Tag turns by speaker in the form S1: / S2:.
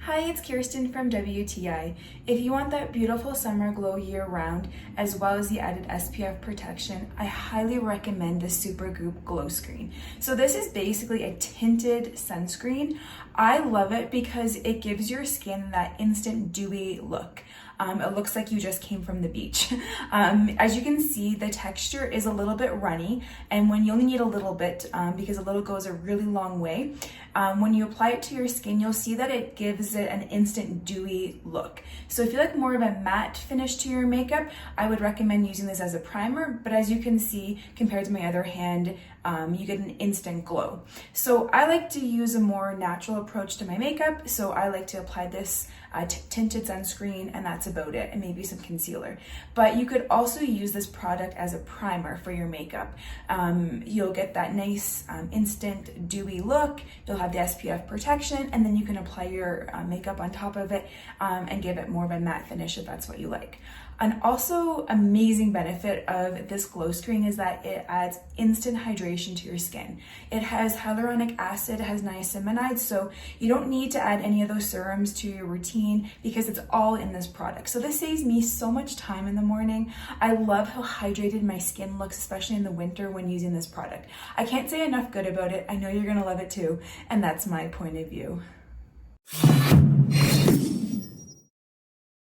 S1: Hi, it's Kirsten from WTI. If you want that beautiful summer glow year-round, as well as the added SPF protection, I highly recommend the Supergoop Glowscreen. So this is basically a tinted sunscreen. I love it because it gives your skin that instant dewy look. It looks like you just came from the beach. As you can see, the texture is a little bit runny, and when you only need a little bit, because a little goes a really long way, when you apply it to your skin, you'll see that it gives it an instant dewy look. So if you like more of a matte finish to your makeup, I would recommend using this as a primer, but as you can see, compared to my other hand, you get an instant glow. So I like to use a more natural approach to my makeup, so I like to apply this tinted sunscreen, and that's about it, and maybe some concealer. But you could also use this product as a primer for your makeup. You'll get that nice instant dewy look, you'll have the SPF protection, and then you can apply your makeup on top of it and give it more of a matte finish if that's what you like. An also amazing benefit of this glow screen is that it adds instant hydration to your skin. It has hyaluronic acid, it has niacinamide, so you don't need to add any of those serums to your routine because it's all in this product. So this saves me so much time in the morning. I love how hydrated my skin looks, especially in the winter when using this product. I can't say enough good about it. I know you're gonna love it too, and that's my point of view.